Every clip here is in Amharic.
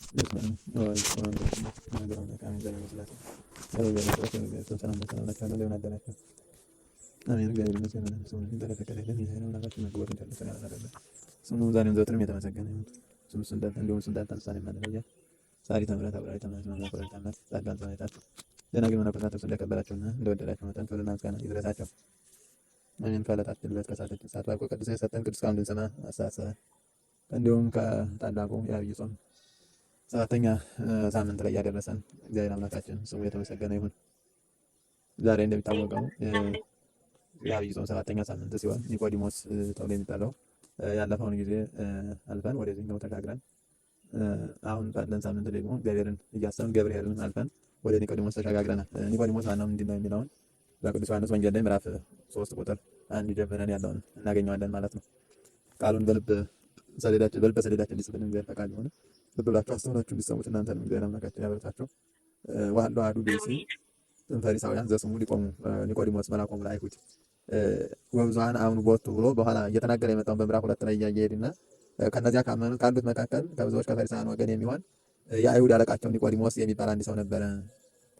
በስመ አብ ወወልድ ወመንፈስ ቅዱስ አሐዱ አምላክ አሜን። ዘበመስላት ሰላም በሰላም ናቸው ለሆን አደራቸው አሜን። እግዚአብሔር ይመስገን ስሙ ተለፈቀደልን ይሄ ነው አምላካችን መግቦት እንደተሰራ አደረገ ስሙ ዛሬም ዘወትርም የተመሰገነ ይሁን። ስሙ ስንዳት እንዲሁም ስንዳት አንሳኔ ማለያ ዛሬ ተምረት አብራሪ ተማት ማምላክ ወራታናት ጻድቃን ጻድቃት ደናግል መነኮሳት ስለከበራቸውና እንደወደዳቸው መጠን ክብርና ምስጋና ይድረሳቸው አሜን። ከዕለታት ድልበት ከሰዓታት ሰዓት ባርኮ ቅዱስ የሰጠን ቅዱስ ቃሉን እንድንሰማ አሳሰበ። እንዲሁም ከታላቁ የዐቢይ ጾም ሰባተኛ ሳምንት ላይ ያደረሰን እግዚአብሔር አምላካችን ስሙ የተመሰገነ ይሁን። ዛሬ እንደሚታወቀው የዐቢይ ጾም ሰባተኛ ሳምንት ሲሆን ኒቆዲሞስ ተብሎ የሚጠራው ያለፈውን ጊዜ አልፈን ወደዚህኛው ተሻግረን አሁን ባለን ሳምንት ደግሞ እግዚአብሔርን እያሰብን ገብርኤልን አልፈን ወደ ኒቆዲሞስ ተሸጋግረናል። ኒቆዲሞስ ማነው ምንድን ነው የሚለውን በቅዱስ ዮሐንስ ወንጌል ላይ ምዕራፍ 3 ቁጥር 1 ጀምረን ያለውን እናገኘዋለን ማለት ነው። ቃሉን በልበ ሰሌዳችን ሊጽፍልን እግዚአብሔር ፈቃድ ሆነ። ልብ ብላችሁ አስተውላችሁ እንዲሰሙት እናንተንም እግዚአብሔር አምላካችን ያበረታችሁ። ዋህዶ አሐዱ ብእሲ እምፈሪሳውያን ዘስሙ ኒቆዲሞስ መልአኮሙ ለአይሁድ ወብዙኃን አምኑ ቦቱ ብሎ በኋላ እየተናገረ የመጣውን በምዕራፍ 2 ላይ እያየሄድና ከነዚያ ካመኑት ካሉት መካከል ከብዙዎች ከፈሪሳውያን ወገን የሚሆን የአይሁድ አለቃቸው ኒቆዲሞስ የሚባል አንድ ሰው ነበረ።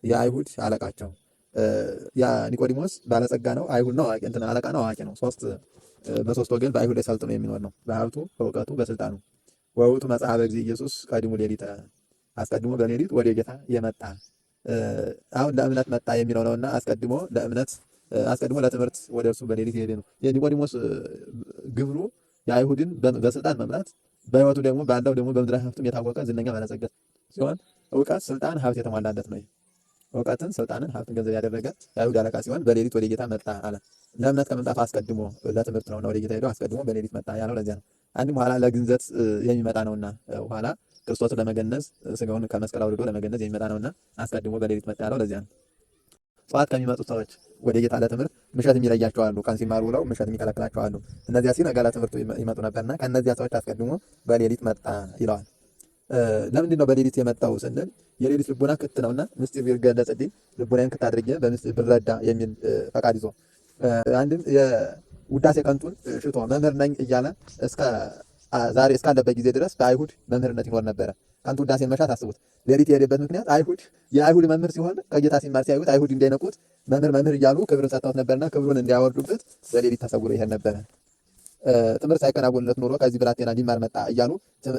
የአይሁድ አለቃቸው ያ ኒቆዲሞስ ባለጸጋ ነው፣ አይሁድ ነው፣ አለቃ ነው፣ አዋቂ ነው። በሶስት ወገን በአይሁድ ላይ ሰልጥኖ የሚኖር ነው፣ በሀብቱ፣ በእውቀቱ፣ በስልጣኑ። ወውቱ መጽሐፈ እግዚእ ኢየሱስ ቀዲሙ ሌሊተ አስቀድሞ በሌሊት ወደ ጌታ የመጣ አሁን ለእምነት መጣ የሚለው ነውና አስቀድሞ ለትምህርት ወደ እርሱ በሌሊት የሄደ ነው። የኒቆዲሞስ ግብሩ የአይሁድን በስልጣን መምራት፣ በሕይወቱ ደግሞ ባለው ደግሞ በምድራዊ ሀብቱም የታወቀ ዝነኛ ባለጸጋ ሲሆን እውቀት፣ ስልጣን፣ ሀብት የተሟላለት ነው። እውቀትን፣ ስልጣንን፣ ሀብትን ገንዘብ ያደረገ የአይሁድ አለቃ ሲሆን በሌሊት ወደ ጌታ መጣ አለ። ለእምነት ከመምጣቱ አስቀድሞ ለትምህርት ነውና ወደ ጌታ ሄደው አስቀድሞ በሌሊት መጣ ያለው ለዚያ ነው። አንድም ኋላ ለግንዘት የሚመጣ ነውና ኋላ ክርስቶስን ለመገነዝ ስጋውን ከመስቀል አውርዶ ለመገነዝ የሚመጣ ነውና አስቀድሞ በሌሊት መጣ ያለው ለዚያ ነው። ጠዋት ከሚመጡት ሰዎች ወደ ጌታ ለትምህርት ምሸት የሚለያቸው አሉ። ቀን ሲማሩ ውለው ምሸት የሚከለክላቸው አሉ። እነዚያ ሲነጋ ለትምህርቱ ይመጡ ነበርና ከእነዚያ ሰዎች አስቀድሞ በሌሊት መጣ ይለዋል። ለምንድን ነው በሌሊት የመጣው ስንል የሌሊት ልቡና ክት ነውና ምስጢር ቢገለጽልኝ ልቡናን ክት አድርጌ በምስጢር ብረዳ የሚል ፈቃድ ይዞ አንድም የውዳሴ ከንቱን ሽቶ መምህር ነኝ እያለ ዛሬ እስካለበት ጊዜ ድረስ በአይሁድ መምህርነት ይኖር ነበረ። ከንቱ ውዳሴን መሻት አስቡት። ሌሊት የሄደበት ምክንያት የአይሁድ መምህር ሲሆን ከጌታ ሲማር ሲያዩት አይሁድ እንዳይነቁት መምህር እያሉ ክብርን ሰጥተውት ነበርና ክብሩን እንዲያወርዱበት በሌሊት ተሰውሮ ይሄድ ነበረ። ትምህርት ሳይከናወንለት ኖሮ ከዚህ ብላቴና ሊማር መጣ እያሉ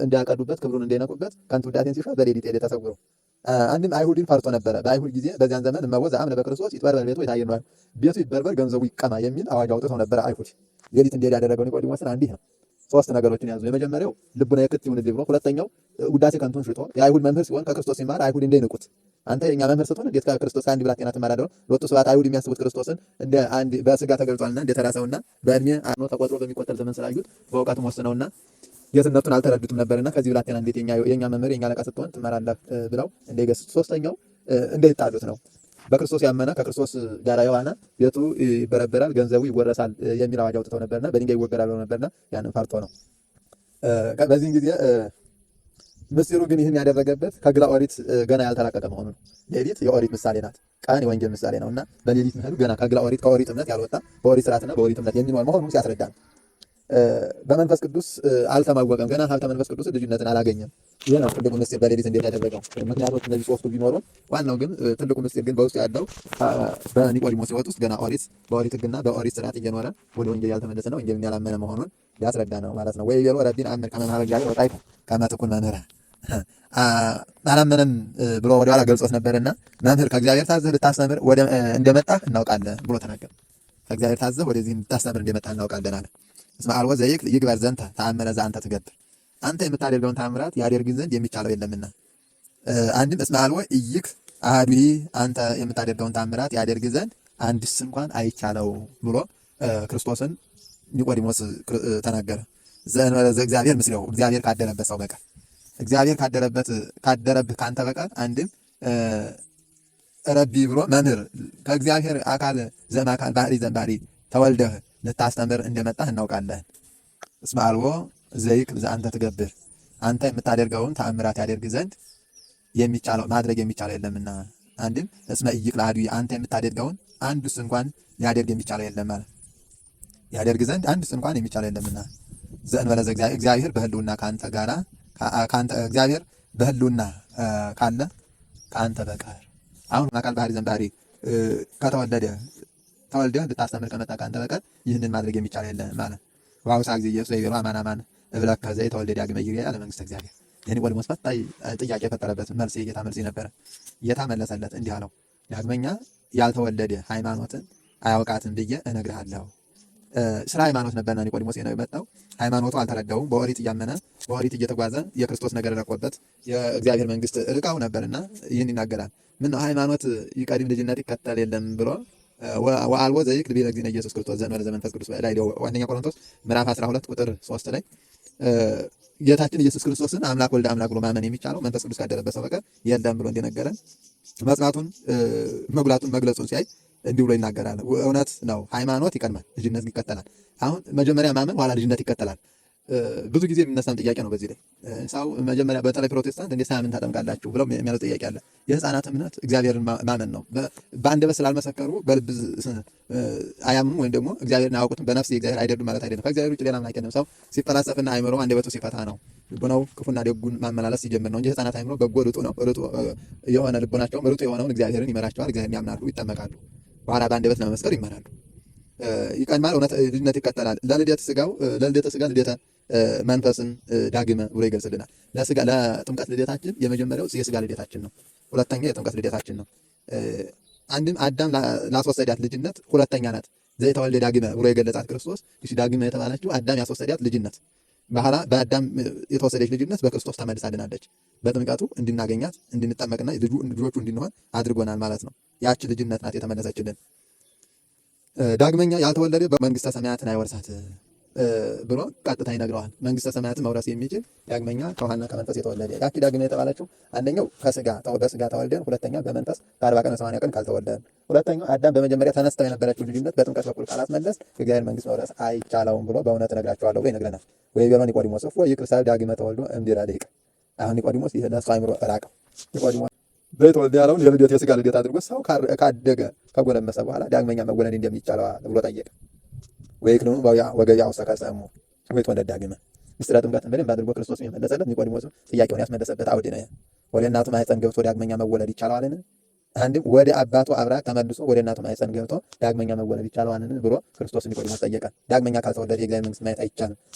እንዲያቀዱበት ክብሩን እንዳይነቁበት ከንቱ ውዳሴን ሲሻ በሌሊት ሄደ ተሰውሮ። አንድም አይሁድን ፈርቶ ነበረ። በአይሁድ ጊዜ በዚያን ዘመን እመቦ ዘአምነ በክርስቶስ ይትበርበር ቤቱ ይታየናል፣ ቤቱ ይበርበር ገንዘቡ ይቀማ የሚል አዋጅ አውጥተው ነበረ አይሁድ። ሌሊት እንዲሄድ ያደረገው ኒቆዲሞስን አንዲህ ነው። 3 ነገሮችን ያዙ። የመጀመሪያው ልቡና የክት ይሁንልኝ ብሎ፣ ሁለተኛው ውዳሴ ከንቱን ሽጦ የአይሁድ መምህር ሲሆን ከክርስቶስ ሲማር አይሁድ እንዳይንቁት፣ አንተ የኛ መምህር ስትሆን እንዴት ከክርስቶስ ከአንድ ብላቴና ትማራለህ? ለወጡ ስብሐት አይሁድ የሚያስቡት ክርስቶስን እንደ አንድ በስጋ ተገልጧልና እንደ ተራ ሰውና በእድሜ አኖ ተቆጥሮ በሚቆጠር ዘመን ስላዩት በእውቀትም ወስነውና ጌትነቱን አልተረዱትም ነበርና ከዚህ ብላቴና እንዴት የኛ መምህር የኛ አለቃ ስትሆን ትማራለህ ብለው እንዳይገስጹት። ሶስተኛው እንዳይጣሉት ነው። በክርስቶስ ያመነ ከክርስቶስ ጋር የዋነ ቤቱ ይበረበራል ገንዘቡ ይወረሳል የሚል አዋጅ አውጥተው ነበርና በድንጋይ ይወገራል ነበርና ያንን ፈርቶ ነው። በዚህ ጊዜ ምስጢሩ ግን ይህን ያደረገበት ከግላ ኦሪት ገና ያልተላቀቀ መሆኑ ነው። ሌሊት የኦሪት ምሳሌ ናት፣ ቀን የወንጌል ምሳሌ ነውና በሌሊት መሄዱ ገና ከግላ ኦሪት ከኦሪት እምነት ያልወጣ በኦሪት ስርዓትና በኦሪት እምነት የሚኖር መሆኑን ሲያስረዳ ነው። በመንፈስ ቅዱስ አልተማወቀም፣ ገና ሀብተ መንፈስ ቅዱስ ልጅነትን አላገኘም። ይህ ነው ትልቁ ምስጢር በሌሊት እንዴት ያደረገው። ምክንያቶች እነዚህ 3ቱ ቢኖሩም ዋናው ግን ትልቁ ምስጢር ግን በውስጡ ያለው በኒቆዲሞስ ሕይወት ውስጥ ገና በኦሪት ሕግና በኦሪት ስርዓት እየኖረ ወደ ወንጌል ያልተመለሰ ነው፣ ወንጌልን ያላመነ መሆኑን ያስረዳ ነው ማለት ነው። ወይ ቤሎ ረቢን አምር ከመ እምኀበ እግዚአብሔር ወጣይኩ ከመ ትኩን መምህረ አላመነም ብሎ ወደኋላ ገልጾት ነበርና መምህር ከእግዚአብሔር ታዘህ ልታስተምር እንደመጣህ እናውቃለን ብሎ ተናገረ። ከእግዚአብሔር ታዘህ ወደዚህ ልታስተምር እንደመጣህ እናውቃለን አለ። እስመ አልቦ ዘይግበር ዘንተ ተአምረ ዘአንተ ትገብር፣ አንተ የምታደርገውን ተአምራት ያደርግ ዘንድ የሚቻለው የለምና። አንድም እስመ አልቦ ኢይክ አሐዱ አንተ የምታደርገውን ተአምራት ያደርግ ዘንድ አንድስ እንኳን አይቻለው ብሎ ክርስቶስን ኒቆዲሞስ ተናገረ። ዘእንበለ ዘእግዚአብሔር ምስሌሁ፣ እግዚአብሔር ካደረበት ሰው በቀር እግዚአብሔር ካደረብህ ካንተ በቀር አንድም ረቢ ብሎ መምህር ከእግዚአብሔር አካል ዘእምአካል ባህሪ ዘእምባህሪ ተወልደህ ልታስተምር እንደመጣህ እናውቃለን። እስመ አልቦ ዘይክል ዘአንተ ትገብር፣ አንተ የምታደርገውን ተአምራት ያደርግ ዘንድ ማድረግ የሚቻለው የለምና። አንድም እስመ ኢይክል አሐዱ፣ አንተ የምታደርገውን አንዱስ እንኳን ሊያደርግ የሚቻለው የለም ማለት ያደርግ ዘንድ አንዱስ እንኳን የሚቻለው የለምና። ዘእንበለ ዘእግዚአብሔር በህልውና ካንተ ጋራ እግዚአብሔር በህልውና ካለ ከአንተ በቀር አሁን አካል ባህሪ ዘንባሪ ከተወለደ ተወልደህ ልታስተምር ከመጣ ከአንተ በቀር ይህንን ማድረግ የሚቻል የለም ማለት ዋውሳ ጊዜ ኢየሱስ ይቤሎ አማን እብለከ ዘይተወልደ ዳግመ ይግባ ለመንግስተ እግዚአብሔር። የኒቆዲሞስ ፈታኝ ጥያቄ የፈጠረበት መልስ የጌታ መልስ ነበረ። ጌታ መለሰለት እንዲህ አለው፣ ዳግመኛ ያልተወለደ ሃይማኖትን አያውቃትም ብዬ እነግርሃለሁ። ስለ ሃይማኖት ነበርና ኒቆዲሞስ የመጣው ሃይማኖቱ አልተረዳውም። በኦሪት እያመነ በኦሪት እየተጓዘ የክርስቶስ ነገር ረቆበት የእግዚአብሔር መንግስት ርቃው ነበርና ይህን ይናገራል። ምን ነው ሃይማኖት ይቀድም ልጅነት ይከተል የለም ብሎ ወአልቦ ዘይክል ቢለ እግዚእነ ኢየሱስ ክርስቶስ ዘእንበለ ዘመንፈስ ቅዱስ ላይ አንደኛ ቆሮንቶስ ምዕራፍ 12 ቁጥር 3 ላይ ጌታችን ኢየሱስ ክርስቶስን አምላክ ወልደ አምላክ ብሎ ማመን የሚቻለው መንፈስ ቅዱስ ካደረበት ሰው በቀር የለም ብሎ እንደነገረን መጽናቱን መጉላቱን መግለጹን ሲያይ እንዲህ ብሎ ይናገራል። እውነት ነው፣ ሃይማኖት ይቀድማል፣ ልጅነት ይከተላል። አሁን መጀመሪያ ማመን ኋላ ልጅነት ይከተላል። ብዙ ጊዜ የሚነሳም ጥያቄ ነው። በዚህ ላይ ሰው መጀመሪያ በተለይ ፕሮቴስታንት እንዴት ሳያምን ታጠምቃላችሁ ብለው የሚያለው ጥያቄ አለ። የህፃናት እምነት እግዚአብሔርን ማመን ነው። በአንደበት ስላልመሰከሩ በልብ አያምኑ ወይም ደግሞ እግዚአብሔርን አያውቁትም። በነፍስ የእግዚአብሔር አይደሉም ማለት አይደለም። ከእግዚአብሔር ውጭ ሌላ አምላክ የለም። ሰው ሲፈላሰፍና አይምሮ አንደበቱ ሲፈታ ነው ልቦናው ክፉና ደጉን ማመላለስ ሲጀምር ነው እንጂ ህፃናት አይምሮ በጎ ርጡ ነው። ርጡ የሆነ ልቦናቸውም ርጡ የሆነውን እግዚአብሔርን ይመራቸዋል። እግዚአብሔርን ያምናሉ፣ ይጠመቃሉ። በኋላ በአንደበት ለመመስከር ይመራሉ። ይቀድማል፣ እውነት ልጅነት ይከተላል። ለልደተ ስጋ ልደተ መንፈስን ዳግመ ብሎ ይገልጽልናል። ለጥምቀት ልደታችን የመጀመሪያው የስጋ ልደታችን ነው። ሁለተኛ የጥምቀት ልደታችን ነው። አንድም አዳም ላስወሰዳት ልጅነት ሁለተኛ ናት። ዘይተወልደ ዳግመ ብሎ የገለጻት ክርስቶስ እሺ ዳግመ የተባለችው አዳም ያስወሰዳት ልጅነት በኋላ በአዳም የተወሰደች ልጅነት በክርስቶስ ተመልሳልናለች። በጥምቀቱ እንድናገኛት እንድንጠመቅና ልጆቹ እንድንሆን አድርጎናል ማለት ነው። ያች ልጅነት ናት የተመለሰችልን። ዳግመኛ ያልተወለደ በመንግስተ ሰማያትን አይወርሳት ብሎ ቀጥታ ይነግረዋል። መንግስተ ሰማያትን መውረስ የሚችል ዳግመኛ ከውሃና ከመንፈስ የተወለደ። ያቺ ዳግመኛ የተባለችው አንደኛው በስጋ ተወልደን፣ ሁለተኛ በመንፈስ ከ40 ቀን 80 ቀን ካልተወለደን፣ ሁለተኛው አዳም በመጀመሪያ ተነስተው የነበረችው ልጅነት በጥምቀት በኩል ካላስመለስ የእግዚአብሔር መንግስት መውረስ አይቻለውም ብሎ በእውነት እነግራቸዋለሁ ብሎ ይነግረናል። ወይቤሎ ኒቆዲሞስ እፎ ይክርሳል ዳግመ ተወልዶ እምድኅረ ልሂቅ። አሁን ኒቆዲሞስ ይህ ለእሱ አይምሮ ራቀው። ኒቆዲሞስ በተወልደ ያለውን የልደት የስጋ ልደት አድርጎ ሰው ካደገ ከጎለመሰ በኋላ ዳግመኛ መወለድ እንደሚቻለው ብሎ ጠየቀ። ወይክኑ ወገቢያ ውስተ ከርሰ እሙ ወይትወለድ ዳግመ። ምስጢረ ጥምቀትን በደንብ አድርጎ ክርስቶስ የመለሰለት ኒቆዲሞስ ጥያቄውን ያስመለሰበት አውድ ነው። ወደ እናቱ ማኅፀን ገብቶ ዳግመኛ መወለድ ይቻለዋልን? አንድም ወደ አባቱ አብራክ ተመልሶ ወደ እናቱ ማኅፀን ገብቶ ዳግመኛ መወለድ ይቻለዋልን ብሎ ክርስቶስ ኒቆዲሞስ ጠየቀ። ዳግመኛ ካልተወለደ የእግዚአብሔር መንግስት ማየት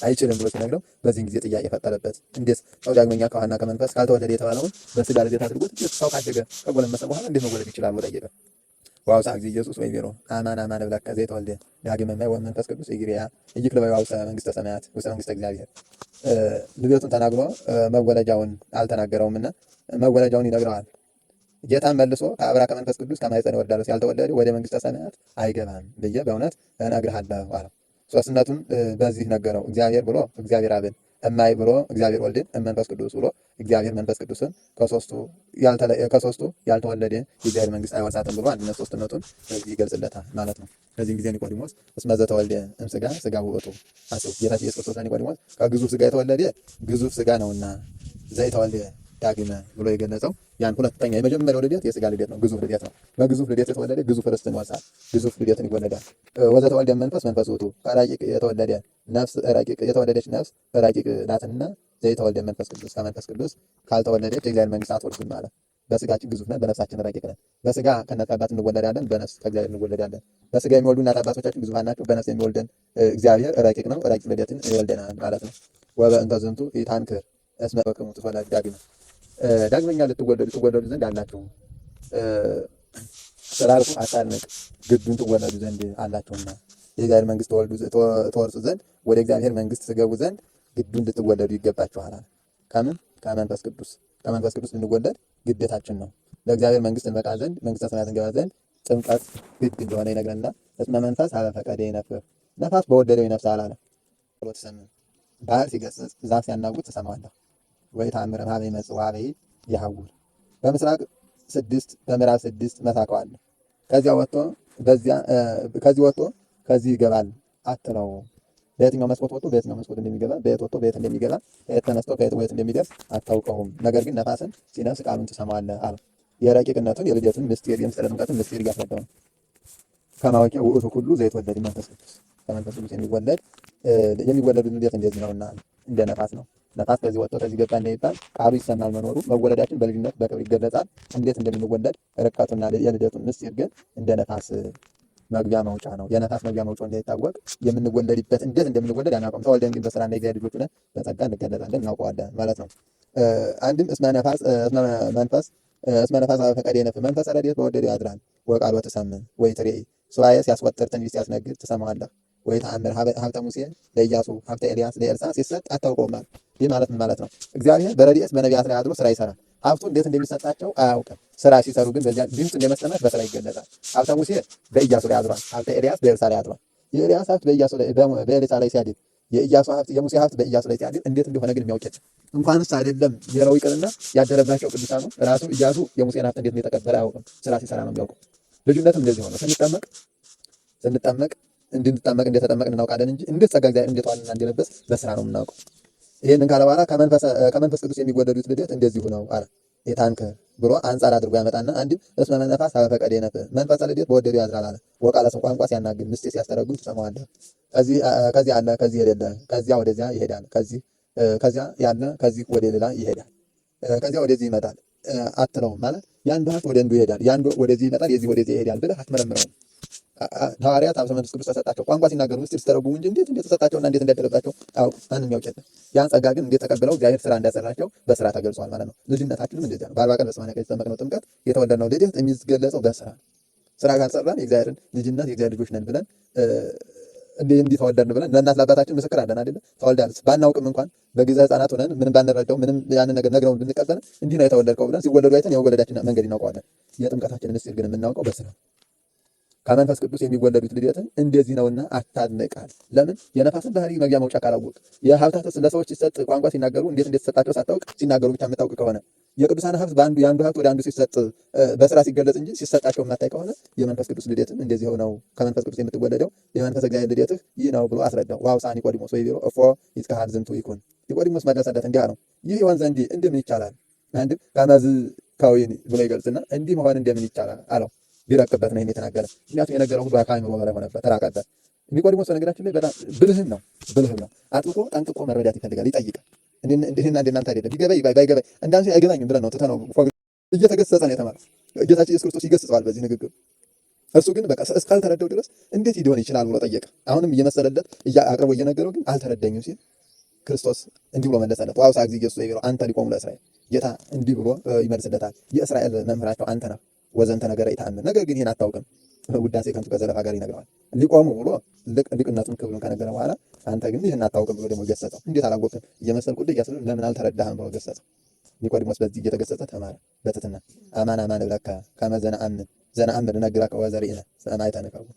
አይችልም ብሎ ሲነግረው በዚህን ጊዜ ጥያቄ ፈጠረበት። እንዴት ሰው ዳግመኛ ከውሃና ከመንፈስ ካልተወለደ የተባለውን በስጋ ልደት አድርጎት ሰው ካደገ ከጎለመሰ በኋላ እንዴት መወለድ ይችላል ብሎ ጠየቀ። ዋውሳ ጊዜ ኢየሱስ ወይቤሎ አማን እብለከ ዘይተወልደ ዳግመ ወመንፈስ ቅዱስ ይግባ ኢይክል ዋውሳ መንግስተ ሰማያት ውስተ መንግስተ እግዚአብሔር። ልደቱን ተናግሮ መወለጃውን አልተናገረውምና መወለጃውን ይነግረዋል። ጌታን መልሶ ከአብራ ከመንፈስ ቅዱስ ከማኅፀን ይወርዳል፣ ያልተወለደ ወደ መንግስተ ሰማያት አይገባም ብዬ በእውነት እነግርሃለሁ አለው። ሦስትነቱን በዚህ ነገረው። እግዚአብሔር ብሎ እግዚአብሔር አብን፣ እማይ ብሎ እግዚአብሔር ወልድን፣ መንፈስ ቅዱስ ብሎ እግዚአብሔር መንፈስ ቅዱስን ከሶስቱ ያልተወለደ የእግዚአብሔር መንግስት አይወርሳትም ብሎ አንድነት ሦስትነቱን ይገልጽለታል ማለት ነው። በዚህም ጊዜ ኒቆዲሞስ እስመ ዘተወልደ እምሥጋ ሥጋ ውእቱ አስቡ። ጌታችን ኢየሱስ ክርስቶስ ኒቆዲሞስ ከግዙፍ ሥጋ የተወለደ ግዙፍ ሥጋ ነውና ዘይተወልደ ዳግመ ብሎ የገለጸው ያን ሁለተኛ የመጀመሪያው ልደት የሥጋ ልደት ነው፣ ግዙፍ ልደት ነው። በግዙፍ ልደት የተወለደ ግዙፍ ርስትን ይወርሳል፣ ግዙፍ ልደትን ይወለዳል። ወዘተወልደ መንፈስ መንፈስ ውእቱ ከረቂቅ የተወለደ ነፍስ ረቂቅ የተወለደች ነፍስ ረቂቅ ናትና ዘይተወልደ መንፈስ ቅዱስ ከመንፈስ ቅዱስ ካልተወለደች የእግዚአብሔር መንግስት አትወርሱም ማለት። በስጋችን ግዙፍ ነን፣ በነፍሳችን ረቂቅ ነን። በስጋ ከእናት አባት እንወለዳለን፣ በነፍስ ከእግዚአብሔር እንወለዳለን። በስጋ የሚወልዱ እናት አባቶቻችን ግዙፋን ናቸው፣ በነፍስ የሚወልደን እግዚአብሔር ረቂቅ ነው፣ ረቂቅ ልደትን ይወልደናል ማለት ነው። ወበእንተ ዝንቱ ኢታንክር እስመ በክሙ ትወለዱ ዳግመ ዳግመኛ ልትወለዱ ዘንድ አላችሁ ስላልኩ አታድንቅ፣ ግዱን ትወለዱ ዘንድ አላችሁና የእግዚአብሔር መንግስት ተወርሱ ዘንድ ወደ እግዚአብሔር መንግስት ትገቡ ዘንድ ግዱን ልትወለዱ ይገባችኋል። ከምን? ከመንፈስ ቅዱስ። ከመንፈስ ቅዱስ ልንወለድ ግዴታችን ነው። ለእግዚአብሔር መንግስት እንበቃ ዘንድ መንግስተ ሰማያት እንገባ ዘንድ ጥምቀት ግድ እንደሆነ ይነግረናል። እስመ መንፈስ ሀበ ፈቀደ ይነፍር፣ ነፋስ በወደደው ይነፍሳል አለ። ትሰምዕ ባህር ሲገስጽ ዛፍ ሲያናውጥ ትሰማዋለህ። ወይ ታምረ ሀበ ይመጽእ ወሀበ ይሐውር። በምስራቅ 6 በምዕራብ 6 መሳከዋል። ከዚህ ወጥቶ ከዚህ ይገባል አትለው። በየትኛው መስኮት ወጥቶ በየትኛው መስኮት እንደሚገባ፣ በየት ወጥቶ በየት እንደሚገባ፣ ከየት ተነስቶ ከየት ወየት እንደሚደርስ አታውቀውም። ነገር ግን ነፋስን ሲነፍስ ቃሉን ትሰማዋለህ አለ። የረቂቅነቱን የልደቱን ምስጢር የምስጢረ ጥምቀትን ምስጢር እያስረዳው ነው። ከማወቂያ ውእቱ ሁሉ ዘይትወለድ መንፈስ ቅዱስ ከመንፈስ ቅዱስ የሚወለዱ ልደት እንደዚህ ነውና እንደ ነፋስ ነው። ነፋስ ከዚህ ወጥቶ ከዚህ ገባ እንዳይባል ቃሉ ይሰማል መኖሩ። መወለዳችን በልጅነት በክብር ይገለጻል። እንዴት እንደምንወለድ ርቀቱና የልደቱን ምስጢር ግን እንደ ነፋስ መግቢያ መውጫ ነው። የነፋስ መግቢያ መውጫው እንዳይታወቅ የምንወለድበት እንዴት እንደምንወለድ አናውቅም። ተወልደን ግን በስራ እና የእግዚአብሔር ልጆች ሆነን በጸጋ እንገለጣለን፣ እናውቀዋለን ማለት ነው። አንድም እስመ ነፋስ ፈቀደ ነፍ መንፈስ ረድኤት በወደደው ያድራል። ወቃል ወትሰምዕ ወይ ትሬኢ ሱባዔ ሲያስቆጥር ትንቢት ሲያስነግር ትሰማዋለህ። ወይ ተአምር ሀብተ ሙሴ ለኢያሱ ሀብተ ኤልያስ ለኤልሳዕ ሲሰጥ አታውቀውም። ይህ ማለት ምን ማለት ነው? እግዚአብሔር በረድኤት በነቢያት ላይ አድሮ ስራ ይሰራል። ሀብቱ እንዴት እንደሚሰጣቸው አያውቅም። ስራ ሲሰሩ ግን በዚያ ድምፅ እንደመሰማት በስራ ይገለጻል። ሀብተ ሙሴ በኢያሱ ላይ አድሯል። ሀብተ ኤልያስ በኤልሳዕ ላይ አድሯል። የኤልያስ ሀብት በኤልሳዕ ላይ ሲያድር፣ የኢያሱ ሀብት የሙሴ ሀብት በኢያሱ ላይ ሲያድር እንዴት እንደሆነ ግን የሚያውቅ የለም። እንኳንስ አይደለም ሌላው ይቅርና ያደረባቸው ቅዱሳኑ ራሱ ኢያሱ የሙሴን ሀብት እንዴት እንደተቀበለ አያውቅም። ስራ ሲሰራ ነው የሚያውቀው። ልጁነትም እንደዚህ ሆነ። ስንጠመቅ እንድንጠመቅ እንደተጠመቅን እናውቃለን እንጂ እንዴት ጸጋ እግዚአብሔር እንዴት ዋልና እንደለበስ በስራ ነው የምናውቀው። ይህንን ካለ በኋላ ከመንፈስ ቅዱስ የሚወለዱት ልደት እንደዚሁ ነው አለ። የታንክ ብሎ አንጻር አድርጎ ያመጣና አንድም እስመ ነፋስ ፈቀደ ነፍ መንፈሰ ልደት በወደደው ያድራል አለ። ወቃለ ሰው ቋንቋ ሲያናግር ምስጢር ሲያስተረጉም ትሰማዋለህ። ከዚህ አለ ከዚህ የሌለ ከዚያ ወደዚያ ይሄዳል። ከዚያ ያለ ከዚህ ወደ ሌላ ይሄዳል። ከዚያ ወደዚህ ይመጣል አትለውም ማለት የአንዱ ሀብት ወደ አንዱ ይሄዳል፣ የአንዱ ወደዚህ ይመጣል፣ የዚህ ወደዚህ ይሄዳል ብለህ አትመረምረውም። ሐዋርያት ሀብተ መንፈስ ቅዱስ ተሰጣቸው። ቋንቋ ሲናገሩ ምስጢር ሲተረጉሙ እንጂ እንዴት ተሰጣቸውና እንዴት እንዳደረባቸው ማንም ያውቅ የለም። ያን ጸጋ ግን እንዴት ተቀብለው እግዚአብሔር ስራ እንዳሰራቸው በስራ ተገልጿል ማለት ነው። ልጅነታችንም እንደዚያ ነው። በ40 ቀን በ80 ቀን የተጠመቅነው ጥምቀት የተወለድነው ልደት የሚገለጸው በስራ ስራ ካልሰራን የእግዚአብሔርን ልጅነት የእግዚአብሔር ልጆች ነን ብለን እንዲህ ተወለድን ብለን ለእናት ለአባታችን ምስክር አለን አይደለ? ተወልዳል ባናውቅም እንኳን በጊዜ ህፃናት ሆነን ምንም ባንረዳው ምንም ያንን ነገር ነግረውን ብንቀበል እንዲህ ነው የተወለድከው ብለን ሲወለዱ አይተን የመወለዳችን መንገድ እናውቀዋለን። የጥምቀታችን ምስጢር ግን የምናውቀው በስራ ከመንፈስ ቅዱስ የሚወለዱት ልደትን እንደዚህ ነውና አታድንቃል። ለምን? የነፋስን ባህሪ መግቢያ መውጫ ካላወቅ፣ የሀብታት ለሰዎች ሲሰጥ ቋንቋ ሲናገሩ እንዴት እንደተሰጣቸው ሳታውቅ ሲናገሩ ብቻ የምታውቅ ከሆነ፣ የቅዱሳን ሀብት የአንዱ ሀብት ወደ አንዱ ሲሰጥ በስራ ሲገለጽ እንጂ ሲሰጣቸው የማታይ ከሆነ የመንፈስ ቅዱስ ልደትም እንደዚህ ነው። ከመንፈስ ቅዱስ የምትወለደው የመንፈስ እግዚአብሔር ልደትህ ይህ ነው ብሎ አስረዳው። ዋውሳ ኒቆዲሞስ ወይ ቢሮ እፎ ይትካሃል ዝንቱ ይኩን። ኒቆዲሞስ መለሰለት እንዲህ ነው፣ ይህ ይሆን ዘንድ እንደምን ይቻላል? አንድም ከመዝ ከወይን ብሎ ይገልጽና እንዲህ መሆን እንደምን ይቻላል አለው። ቢረቅበት ነው የተናገረ። ምክንያቱም የነገረው ሁሉ ከአእምሮ በላይ ሆነበት፣ ራቀበት። ኒቆዲሞስ በነገራችን ላይ በጣም ብልህም ነው። አጥብቆ ጠንቅቆ መረዳት ይፈልጋል፣ ይጠይቃል። እንዲህና እንደናንተ አይደለም። ቢገባኝ ባይገባኝ እንዳንተ አይገባኝም ብለን ነው ትተነው እየተገሰጸ ነው የተማረው። ጌታችን ኢየሱስ ክርስቶስ ይገስጸዋል በዚህ ንግግር። እርሱ ግን በቃ እስካልተረዳው ድረስ እንዴት ሊሆን ይችላል ብሎ ጠየቀ። አሁንም እየመሰለለት አቅርቦ እየነገረው ግን አልተረዳኝም ሲል ክርስቶስ እንዲህ ብሎ መለሰለት። ዋውሳ ጊዜ ኢየሱስ ይብሎ አንተ ሊቆሙ ለእስራኤል ጌታ እንዲህ ብሎ ይመልስለታል። የእስራኤል መምህራቸው አንተ ነህ። ወዘንተ ነገር ይታመን ነገር ግን ይህን አታውቅም። ውዳሴ ከንቱ ከዘለፋ ጋር ይነግረዋል። ሊቆሙ ብሎ ልቅነቱን ክብሩን ከነገረ በኋላ አንተ ግን ይህን አታውቅም ብሎ ደግሞ ገሰጸው። እንዴት አላወቅም እየመሰልኩልህ እያስሉ ለምን አልተረዳህም ብሎ ገሰጸው። ኒቆዲሞስ በዚህ እየተገሰጸ ተማረ በትትና አማን እብለከ ከመ ዘነአምን እነግረከ ወዘርኢነ ሰማዕተ ንከውን።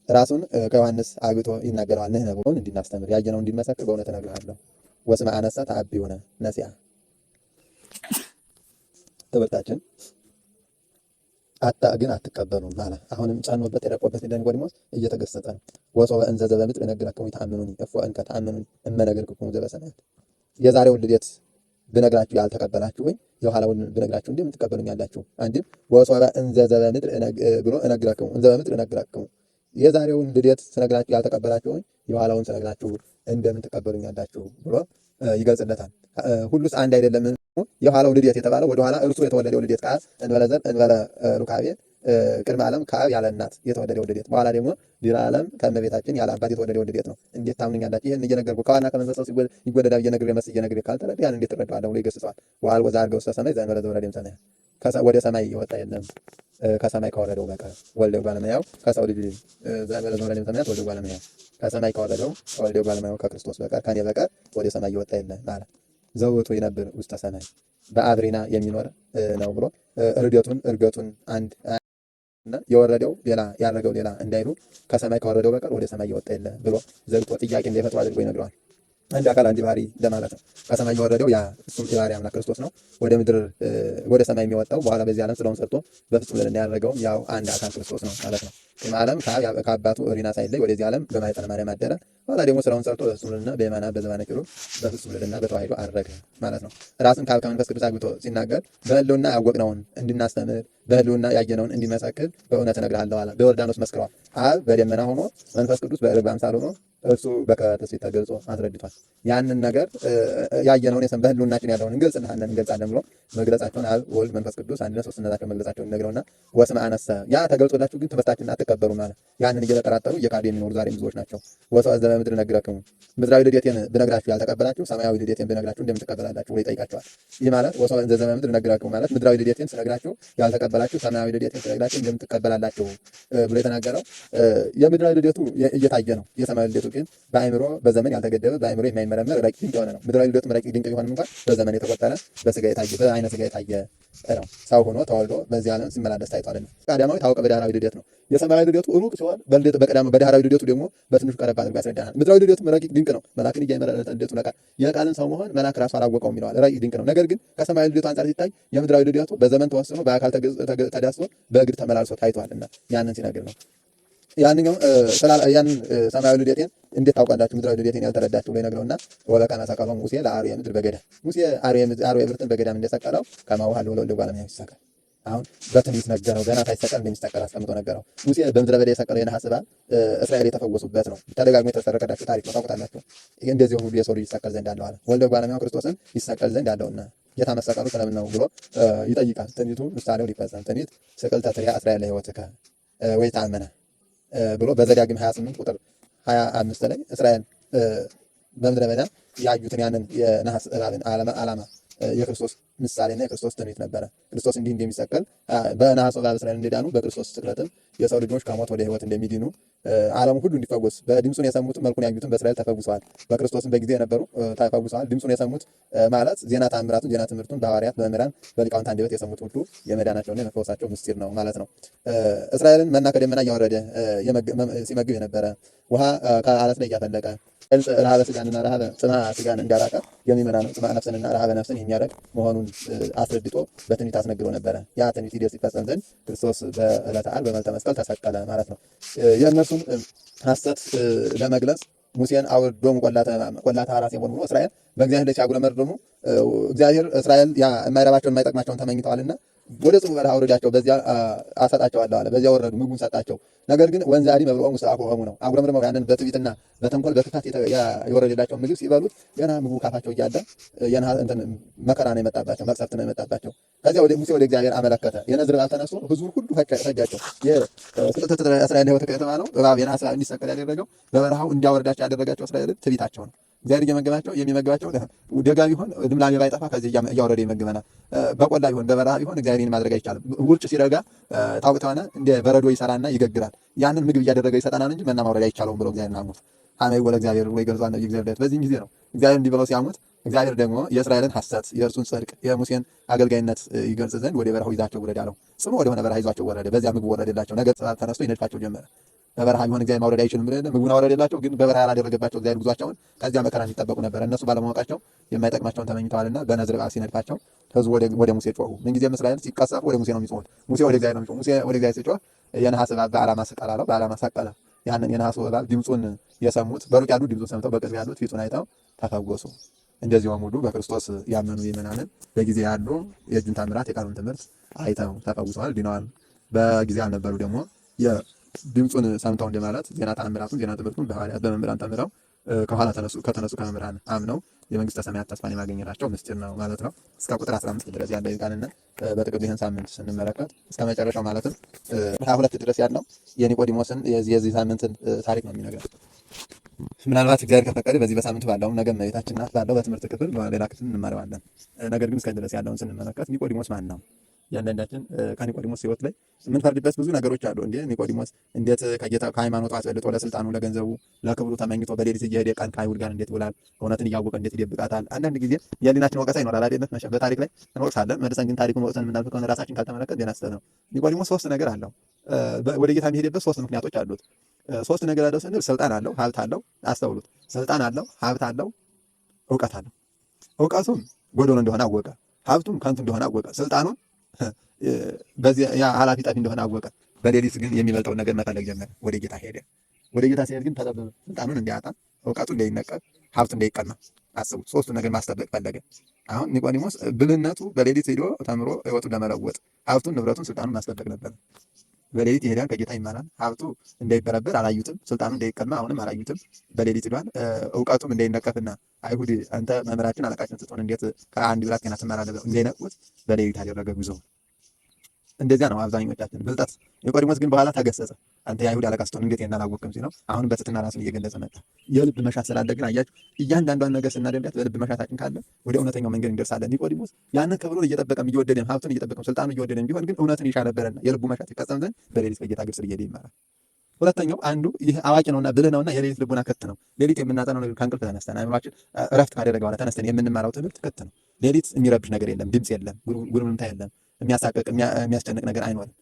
ራሱን ከዮሐንስ አግቶ ይናገረዋል። ንሕነ ብሎን እንድናስተምር ያየነው እንዲመሰክር በእውነት እነግርሃለሁ። ወስመ አነሰ ተአብዩነ ነሲያ ትምህርታችን ግን አትቀበሉም ማለት አሁንም ጫኖበት የረቆበት እንደ ኒቆዲሞስ እየተገሰጸ ነው። ወሶበ እንዘ ዘበምድር እነግራክሙ ይተአምኑኒ እፎ እንከ ተአምኑኒ እመነገርክሙ ዘበሰማያት። የዛሬውን ልደት ብነግራችሁ ያልተቀበላችሁ ወይ የኋላውን ብነግራችሁ እንደምን ትቀበሉኛላችሁ? አንድም ወሶበ እንዘ ዘበምድር ብሎ እነግራክሙ እንዘ በምድር እነግራክሙ የዛሬውን ልደት ስነግራችሁ ያልተቀበላችሁ ወይ የኋላውን ስነግራችሁ እንደምን ትቀበሉኛላችሁ ብሎ ይገልጽለታል። ሁሉስ አንድ አይደለም። የኋላው ልደት የተባለው ወደኋላ እርሱ የተወለደው ልደት ከአብ እንበለ ዘር እንበለ ሩካቤ ቅድመ ዓለም ከአብ ያለ እናት የተወለደው ልደት፣ በኋላ ደግሞ ድኅረ ዓለም ከእመቤታችን ያለ አባት የተወለደው ልደት ነው። እንዴት ታምኑኛላችሁ? ይህን እየነገርኩ ከዋና ከመንፈስ ቅዱስ ይወለዳል እየነገር መስ እየነገር ካልተረዳ ያን እንዴት ትረዳዋለህ ብሎ ይገስጸዋል። ወአልቦ ዘዐርገ ውስተ ሰማይ ዘእንበለ ዘወረደ እምሰማይ ወደ ሰማይ የወጣ የለም ከሰማይ ከወረደው በቀር ወልደ እጓለ እመሕያው ከሰው ልጅ ዘእንበለ ዘወረደ እምሰማያት ወልደ እጓለ እመሕያው ከሰማይ ከወረደው ወልደ እጓለ እመሕያው ከክርስቶስ በቀር ከኔ በቀር ወደ ሰማይ የወጣ የለም ማለት ዘውቱ ይነብር ውስተ ሰማይ በአብሪና የሚኖር ነው ብሎ እርገቱን አንድ እና የወረደው ሌላ ያደረገው ሌላ እንዳይሉ ከሰማይ ከወረደው በቀር ወደ ሰማይ የወጣ የለም ብሎ ዘግቶ ጥያቄ እንዳይፈጥሩ አድርጎ ይነግረዋል። አንድ አካል አንድ ባህሪ ለማለት ነው። ከሰማይ የወረደው ያ እሱም የባህሪ አምላክ ክርስቶስ ነው። ወደ ምድር ወደ ሰማይ የሚወጣው በኋላ በዚህ ዓለም ስለሆን ሰርቶ በፍጹም ልዕልና ያደረገውም ያው አንድ አካል ክርስቶስ ነው ማለት ነው። ዓለም ከአባቱ ሪና ሳይለይ ወደዚህ ዓለም በማኅፀነ ማርያም አደረ። በኋላ ደግሞ ስራውን ሰርቶ በፍጹም ልዕልና በየማነ በዘባነ ኪሩብ በፍጹም ልዕልና በተዋሕዶ አረገ ማለት ነው። ራስን ከአብ ከመንፈስ ቅዱስ አግብቶ ሲናገር በሕልውና ያወቅነውን እንድናስተምር በሕልውና ያየነውን እንዲመሰክር በእውነት እነግርሃለሁ አለ። በዮርዳኖስ መስክረዋል። አብ በደመና ሆኖ መንፈስ ቅዱስ በርግብ አምሳል ሆኖ እርሱ በትስብእት ተገልጾ አስረድቷል። ያንን ነገር ያየነውን በህልውናችን ያለውን እንገልጻለን ብሎ መግለጻቸውን አብ ወልድ መንፈስ ቅዱስ አንድነት ሦስትነታቸውን መግለጻቸውን ነግረውና ወስመ አነሰ ያ ተገልጾላችሁ ግን ትምህርታችንን አትቀበሉም ማለት ያንን እየተጠራጠሩ እየካዱ የሚኖሩ ዛሬም ብዙዎች ናቸው። ወሰብአ ዘበምድር እነግረክሙ ምድራዊ ልደቴን ብነግራችሁ ያልተቀበላችሁ ሰማያዊ ልደቴን ብነግራችሁ እንደምን ትቀበላላችሁ ብሎ ይጠይቃቸዋል። ይህ ማለት ወሰብአ ዘበምድር እነግረክሙ ማለት ምድራዊ ልደቴን ስነግራችሁ ያልተቀበላችሁ ሰማያዊ ልደቴን ስነግራችሁ እንደምን ትቀበላላችሁ ብሎ የተናገረው የምድራዊ ልደቱ እየታየ ነው። የሰማያዊ ልደቱ ግን በአእምሮ በዘመን ያልተገደበ በአእምሮ የማይመረመር ረቂቅ ድንቅ የሆነ ነው። ምድራዊ ልደቱም ረቂቅ ድንቅ ቢሆንም እንኳን በዘመን የተቆጠረ በስጋ የታየ በአይነ ስጋ የታየ ነው። ሰው ሆኖ ተወልዶ በዚህ ዓለም ሲመላለስ ታይቷልና ቀዳማዊ ታወቀ በዳህራዊ ልደት ነው። የሰማያዊ ልደቱ ሩቅ ሲሆን በዳህራዊ ልደቱ ደግሞ በትንሹ ቀረብ አድርጎ ያስረዳናል። ምድራዊ ልደቱም ረቂቅ ድንቅ ነው። መልአክን እያመላለሰ ልደቱ ነቃል የቃልን ሰው መሆን መልአክ ራሱ አላወቀውም ይለዋል። ረቂቅ ድንቅ ነው። ነገር ግን ከሰማያዊ ልደቱ አንጻር ሲታይ የምድራዊ ልደቱ በዘመን ተወስኖ በአካል ተዳስሶ በእግር ተመላልሶ ታይቷልና ያንን ሲነግር ነው። ያንን ሰማያዊ ልደቴን እንዴት ታውቃላችሁ ምድራዊ ልደቴን ያልተረዳችሁ ብሎ ይነግረውና ወበከመ ሰቀሎ ሙሴ ለአርዌ ምድር በገዳም ሙሴ አርዌ ምድርን በገዳም እንደሰቀለው ከማሁ ሀሎ ለወልደ እጓለ እመሕያው ይሰቀል። አሁን በትንቢት ነገረው። ገና ሳይሰቀል እንደሚሰቀል አስቀምጦ ነገረው። ሙሴ በምድረ በዳ የሰቀለው የነሐስ እባብ እስራኤል የተፈወሱበት ነው። ተደጋግሞ የተሰረከላችሁ ታሪክ ነው፣ ታውቁታላችሁ። ይሄ እንደዚህ ሁሉ የሰው ልጅ ይሰቀል ዘንድ አለው አለ። ወልደ እጓለ እመሕያው ክርስቶስን ይሰቀል ዘንድ አለውና ጌታ መሰቀሉ ስለምን ነው ብሎ ይጠይቃል። ትንቢቱ ምሳሌው ሊፈጸም ትንቢት ስቅልተ ትርያ እስራኤል ለሕይወትከ ወይታመነ ብሎ በዘዳግም 28 ቁጥር 25 ላይ እስራኤል በምድረ በዳ ያዩትን ያንን የነሐስ እባብን ዓላማ የክርስቶስ ምሳሌና የክርስቶስ ትንቢት ነበረ። ክርስቶስ እንዲህ እንደሚሰቀል በነሐስ እባብ እስራኤል እንደዳኑ በክርስቶስ ስቅለትም የሰው ልጆች ከሞት ወደ ሕይወት እንደሚድኑ ዓለሙ ሁሉ እንዲፈወስ በድምፁን የሰሙትም መልኩን ያዩትም በእስራኤል ተፈውሰዋል። በክርስቶስም በጊዜ የነበሩ ተፈውሰዋል። ድምፁን የሰሙት ማለት ዜና ተአምራቱን ዜና ትምህርቱን በሐዋርያት በመምህራን በሊቃውንት አንደበት የሰሙት ሁሉ የመዳናቸውና የመፈወሳቸው ምስጢር ነው ማለት ነው። እስራኤልን መና ከደመና እያወረደ ሲመግብ የነበረ ውሃ ከአለት ላይ እያፈለቀ ረሃበ ስጋንና ረሃበ ጽምአ ስጋን እንዳራቀ የሚመራ ነው። ጽምአ ነፍስንና ረሃበ ነፍስን የሚያደርግ መሆኑን አስረድቶ በትንቢት አስነግሮ ነበረ። ያ ትንቢት ሂደት ሲፈጸም ዘንድ ክርስቶስ በዕለተ ዓርብ በመልዕልተ መስቀል ተሰቀለ ማለት ነው። የእነርሱን ሐሰት ለመግለጽ ሙሴን አውርዶሙ ቆላተ ሐራሴ ሆኑ ብሎ እስራኤል በእግዚአብሔር ላይ ሲያጉረመርሙ እግዚአብሔር እስራኤል የማይረባቸውን የማይጠቅማቸውን ተመኝተዋልና ወደ ጽኑ በረሃ አውርዳቸው በዚያ አሰጣቸዋለሁ አለ። በዚያ ወረዱ፣ ምግቡን ሰጣቸው። ነገር ግን ወንዝ አዲ መብልዖሙ ሰአኮሙ ነው። አጉረምርመው ያንን በትዕቢትና በተንኮል በክፋት የወረደላቸውን ምግብ ሲበሉት ገና ምግቡ ካፋቸው እያለ መከራ ነው የመጣባቸው፣ መቅሰፍት ነው የመጣባቸው። ከዚያ ሙሴ ወደ እግዚአብሔር አመለከተ። የነዝር እባብ ተነስቶ ሕዝቡን ሁሉ ፈጃቸው። የስቅልተ እስራኤል ሕይወት የተባለው እባብ የነሐስ እባብ እንዲሰቀል ያደረገው በበረሃው እንዲያወርዳቸው ያደረጋቸው እስራኤልን ትዕቢታቸው ነው። እግዚአብሔር እየመገባቸው የሚመግባቸው ደጋ ቢሆን ልምላሜ ባይጠፋ ከዚህ እያወረደ ይመግበናል። በቆላ ቢሆን በበረሃ ቢሆን እግዚአብሔርን ማድረግ አይቻልም። ውርጭ ሲረጋ ታውቅተሆነ እንደ በረዶ ይሰራና ይገግራል። ያንን ምግብ እያደረገ ይሰጠናል እንጂ መና ማውረድ አይቻለውም ብሎ እግዚአብሔር አሙት። አሜን ወለ እግዚአብሔር ወይ ገልጿል ነብዩ እግዚአብሔር። በዚህም ጊዜ ነው እግዚአብሔር እንዲህ ብለው ሲያሙት፣ እግዚአብሔር ደግሞ የእስራኤልን ሐሰት የእርሱን ጽድቅ የሙሴን አገልጋይነት ይገልጽ ዘንድ ወደ በረሃው ይዛቸው ውረድ አለው። ጽኑ ወደሆነ በረሃ ይዟቸው ወረደ። በዚያ ምግብ ወረደላቸው። ነገ ተነስቶ ይነድፋቸው ጀመረ። በበረሃ ቢሆን እግዚአብሔር ማውረድ አይችልም ብለ ምግቡን አወረደላቸው። ግን በበረሃ ያላደረገባቸው እግዚአብሔር ጉዟቸውን ከዚያ መከራ እንዲጠበቁ ነበር። እነሱ ባለማወቃቸው የማይጠቅማቸውን ተመኝተዋልና በነዝር እባብ ሲነድፋቸው ሕዝቡ ወደ ሙሴ ጮሁ። ምንጊዜም እስራኤል ሲቀሰፉ ወደ ሙሴ ነው የሚጮሁት። ሙሴ ወደ እግዚአብሔር ነው የሚጮህ። ሙሴ ወደ እግዚአብሔር ሲጮህ የነሐስ እባብ በዓላማ ስቀል አለው። በዓላማ ሰቀለ። ያንን የነሐሱ እባብ ድምፁን የሰሙት በሩቅ ያሉት ድምፁን ሰምተው በቅርብ ያሉት ፊቱን አይተው ተፈወሱ። እንደዚሁም ሁሉ በክርስቶስ ያመኑ ምእመናንን በጊዜ ያሉ የእጁን ታምራት የቃሉን ትምህርት አይተው ተፈውሰዋል፣ ድነዋል። በጊዜ ያልነበሩ ደግሞ ድምፁን ሰምተው እንደማለት ዜና ተአምራቱን ዜና ትምህርቱን በሐዋርያት በመምህራን ተምረው ከኋላ ከተነሱ ከመምህራን አምነው የመንግስተ ሰማያት ተስፋን የማግኘታቸው ምስጢር ነው ማለት ነው። እስከ ቁጥር 15 ድረስ ያለው ይቃልና በጥቅሉ ይህን ሳምንት ስንመለከት እስከ መጨረሻው ማለትም 22 ድረስ ያለው የኒቆዲሞስን የዚህ ሳምንትን ታሪክ ነው የሚነግረን። ምናልባት እግዚአብሔር ከፈቀደ በዚህ በሳምንቱ ባለው ነገ እመቤታችን ናት ባለው በትምህርት ክፍል ሌላ ክፍል እንማረዋለን። ነገር ግን እስከ ድረስ ያለውን ስንመለከት ኒቆዲሞስ ማን ነው? ያንዳንዳችን ከኒቆዲሞስ ሕይወት ላይ የምንፈርድበት ብዙ ነገሮች አሉ። እንዴ ኒቆዲሞስ እንዴት ከሃይማኖቱ አስበልጦ ለስልጣኑ ለገንዘቡ ለክብሩ ተመኝቶ በሌሊት እየሄደ ቀን ከአይሁድ ጋር እንዴት ይውላል? እውነትን እያወቀ እንዴት ይደብቃታል? አንዳንድ ጊዜ የህሊናችን ወቀሳ ይኖራል አይደለም? በታሪክ ላይ እንወቅሳለን። መልሰን ግን ታሪኩን ወቅሰን የምናልፍ ከሆነ ራሳችን ካልተመለከት ሌላ ስህተት ነው። ኒቆዲሞስ ሶስት ነገር አለው። ወደ ጌታ የሚሄድበት ሶስት ምክንያቶች አሉት። ሶስት ነገር አለው ስንል ስልጣን አለው፣ ሀብት አለው። አስተውሉት። ስልጣን አለው፣ ሀብት አለው፣ እውቀት አለው። እውቀቱም ጎዶሎ እንደሆነ አወቀ። ሀብቱም ከንቱ እንደሆነ አወቀ። ስልጣኑን በዚህ ኃላፊ ጠፊ እንደሆነ አወቀ። በሌሊት ግን የሚበልጠውን ነገር መፈለግ ጀመረ። ወደ ጌታ ሄደ። ወደ ጌታ ሲሄድ ግን ተጠበበ። ስልጣኑን እንዲያጣ፣ እውቀቱ እንዳይነቀል፣ ሀብቱ እንዳይቀማ አስቡት። ሶስቱ ነገር ማስጠበቅ ፈለገ። አሁን ኒቆዲሞስ ብልህነቱ በሌሊት ሄዶ ተምሮ ህይወቱን ለመለወጥ ሀብቱን፣ ንብረቱን፣ ስልጣኑን ማስጠበቅ ነበር። በሌሊት ይሄዳል፣ ከጌታ ይማራል። ሀብቱ እንዳይበረበር አላዩትም፣ ስልጣኑ እንዳይቀማ አሁንም አላዩትም። በሌሊት ሄዷል። እውቀቱም እንዳይነቀፍና አይሁድ አንተ መምህራችን አለቃችን ስትሆን እንዴት ከአንድ ብላቴና ትማራለህ ብለው እንዳይነቅፉት በሌሊት አደረገ ጉዞ። እንደዚያ ነው አብዛኞቻችን ብልጠት። ኒቆዲሞስ ግን በኋላ ተገሰጸ። አንተ የአይሁድ አለቃ ስትሆን እንዴት ይሄን አላወቅም ሲለው አሁን በትህትና ራሱን እየገለጸ መጣ። የልብ መሻት ስላለ ግን አያችሁ፣ እያንዳንዷን ነገር ስናደርጋት በልብ መሻታችን ካለ ወደ እውነተኛው መንገድ እንደርሳለን። ኒቆዲሞስ ያንን ክብሩን እየጠበቀም እየወደደም ሀብቱን እየጠበቀም ስልጣኑ እየወደደም ቢሆን ግን እውነትን ይሻ ነበረና የልቡ መሻት ይፈጸም ዘንድ በሌሊት በጌታ እግር ስር እየሄደ ይማራል። ሁለተኛው አንዱ ይህ አዋቂ ነውና ብልህ ነውና የሌሊት ልቡና ክት ነው። ሌሊት የምናጠናው ነገር ከእንቅልፍ ተነስተን አእምሯችን እረፍት ካደረገ በኋላ ተነስተን የምንማረው ትምህርት ክት ነው። ሌሊት የሚረብሽ ነገር የለም፣ ድምፅ የለም፣ ጉርምርምታ የለም፣ የሚያሳቅቅ የሚያስጨንቅ ነገር አይኖርም።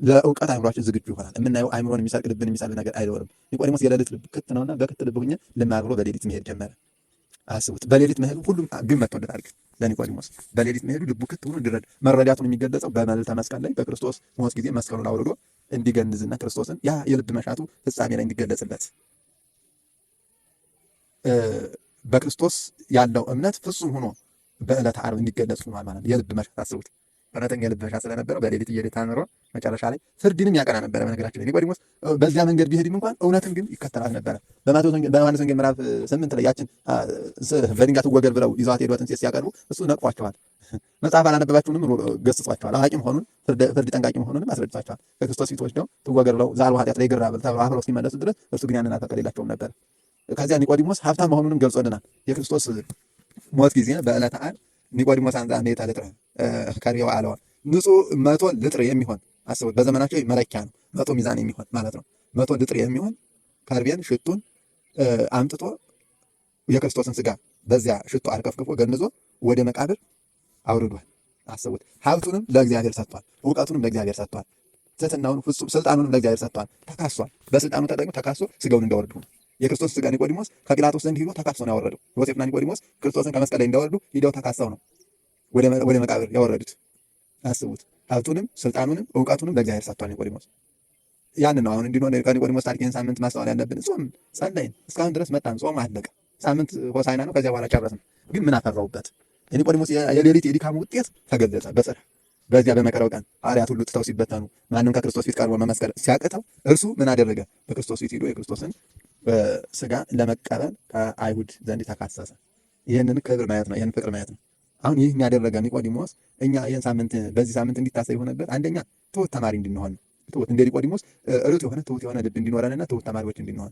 ለእውቀት አእምሯችን ዝግጁ ይሆናል። የምናየው አእምሮን የሚሰርቅ ልብን የሚሳብ ነገር አይኖርም። ኒቆዲሞስ የሌሊት ልብ ክት ነውና በክት ልብ ሁኜ ልማር ብሎ በሌሊት መሄድ ጀመረ። አስቡት፣ በሌሊት መሄዱ ሁሉም ግን መጥቶለታል። ግን ለኒቆዲሞስ በሌሊት መሄዱ ልቡ ክት ሆኖ እንዲረዳ መረዳቱን የሚገለጸው በመልዕልተ መስቀል ላይ በክርስቶስ ሞት ጊዜ መስቀሉን አውርዶ እንዲገንዝና ክርስቶስን ያ የልብ መሻቱ ፍጻሜ ላይ እንዲገለጽለት በክርስቶስ ያለው እምነት ፍጹም ሆኖ በዕለተ ዓርብ እንዲገለጽ ሆኗል ማለት ነው። የልብ መሻት አስቡት። እውነተኛ የልብ መሻት ስለነበረው በሌሊት እየሄደ ተምሮ መጨረሻ ላይ ፍርድንም ያቀና ነበረ። በነገራችን ላይ ኒቆዲሞስ በዚያ መንገድ ቢሄድም እንኳን እውነትን ግን ይከተላት ነበረ። በዮሐንስ ወንጌል ምዕራፍ 8 ላይ ያችን በድንጋይ ትወገር ብለው ይዘዋት ሄዷትን ሴት ሲያቀርቡ እሱ ነቅፏቸዋል። መጽሐፍ አላነበባችሁንም ገስጿቸዋል። አዋቂ መሆኑን ፍርድ ጠንቃቂ መሆኑንም አስረድቷቸዋል። ከክርስቶስ ፊት ወስደው ትወገር ብለው ዛሬ ኃጢአት ላይ ግራ ብለው አብረው እስኪመለሱ ድረስ እርሱ ግን ያንን አልፈቀደላቸውም ነበር። ከዚያ ኒቆዲሞስ ሀብታም መሆኑንም ገልጾልናል። የክርስቶስ ሞት ጊዜ በዕለተ ዓርብ ኒቆዲሞስ አንዛ ሜታ ልጥረ ከሪው አለዋ ንጹህ 100 ልጥር የሚሆን አስቡት። በዘመናቸው መለኪያ ነው፣ 100 ሚዛን የሚሆን ማለት ነው። 100 ልጥር የሚሆን ከርቤን ሽቱን አምጥቶ የክርስቶስን ስጋ በዚያ ሽቱ አርከፍክፎ ገንዞ ወደ መቃብር አውርዷል። አስቡት። ሀብቱንም ለእግዚአብሔር ሰጥቷል፣ እውቀቱንም ለእግዚአብሔር ሰጥቷል፣ ትሕትናውን ፍጹም ስልጣኑንም ለእግዚአብሔር ሰጥቷል። ተካሷል። በስልጣኑ ተጠቅሞ ተካሶ ስጋውን እንዳወርዱ ነው። የክርስቶስ ስጋ ኒቆዲሞስ ከጲላጦስ ዘንድ ሂዶ ተካሶ ነው ያወረደው። ዮሴፍና ኒቆዲሞስ ክርስቶስን ከመስቀል ላይ እንዳወርዱ ሂደው ተካሰው ነው ወደ መቃብር ያወረዱት። አስቡት። ሀብቱንም ስልጣኑንም እውቀቱንም ለእግዚአብሔር ሰጥቷል ኒቆዲሞስ። ያን ነው አሁን እንዲሆን ከኒቆዲሞስ ታሪክ ይህን ሳምንት ማስተዋል ያለብን። ጾም ጸለይን፣ እስካሁን ድረስ መጣን፣ ጾም አለቀ። ሳምንት ሆሳዕና ነው፣ ከዚያ በኋላ ጨረስን። ግን ምን አፈራውበት? የኒቆዲሞስ የሌሊት የድካሙ ውጤት ተገለጸ በጽርሕ። በዚያ በመከራው ቀን ሐዋርያት ሁሉ ትተው ሲበተኑ ማንም ከክርስቶስ ፊት ቀርቦ መመስከር ሲያቅተው እርሱ ምን አደረገ? በክርስቶስ ፊት ሂዶ የክርስቶስን ስጋ ለመቀበል ከአይሁድ ዘንድ ተካሰሰ። ይህንን ክብር ማየት ነው፣ ይህን ፍቅር ማየት ነው። አሁን ይህ ያደረገ ኒቆዲሞስ እኛ ይህን ሳምንት በዚህ ሳምንት እንዲታሰብ የሆነበት አንደኛ ትሑት ተማሪ እንድንሆን፣ ትሑት እንደ ኒቆዲሞስ ርቱዕ የሆነ ትሑት የሆነ ልብ እንዲኖረንና ትሑት ተማሪዎች እንድንሆን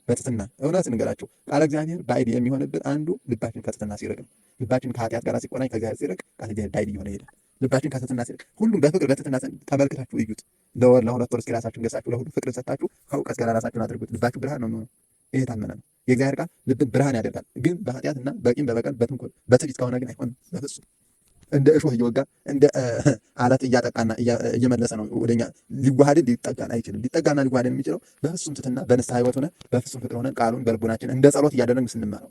በትሕትና እውነት እንገራቸው። ቃለ እግዚአብሔር ባዕድ የሚሆንብን አንዱ ልባችን ከትሕትና ሲርቅ ነው። ልባችን ከኃጢአት ጋር ሲቆናኝ ከእግዚአብሔር ሲርቅ ቃለ እግዚአብሔር ባዕድ እየሆነ ይሄዳል። ልባችን ከትሕትና ሲርቅ ሁሉም በፍቅር በትሕትና ተመልክታችሁ እዩት። ለወር ለሁለት ወር እስኪ ራሳችሁን ገሳችሁ ለሁሉ ፍቅር ሰጣችሁ ከእውቀት ጋር ራሳችሁን አድርጉት። ልባችሁ ብርሃን ነው የሚሆነው። ይሄ የታመነ ነው። የእግዚአብሔር ቃል ልብን ብርሃን ያደርጋል። ግን በኃጢአትና በቂም በበቀል በተንኮል በትዕቢት ከሆነ ግን አይሆንም በፍጹም። እንደ እሾህ እየወጋ እንደ አለት እያጠቃና እየመለሰ ነው ወደኛ። ሊዋሃድን ሊጠጋን አይችልም። ሊጠጋና ሊዋሃድን የሚችለው በፍጹም ትሕትና በንስሐ ሕይወት ሆነን በፍጹም ፍቅር ሆነን ቃሉን በልቡናችን እንደ ጸሎት እያደረግን ስንማረው።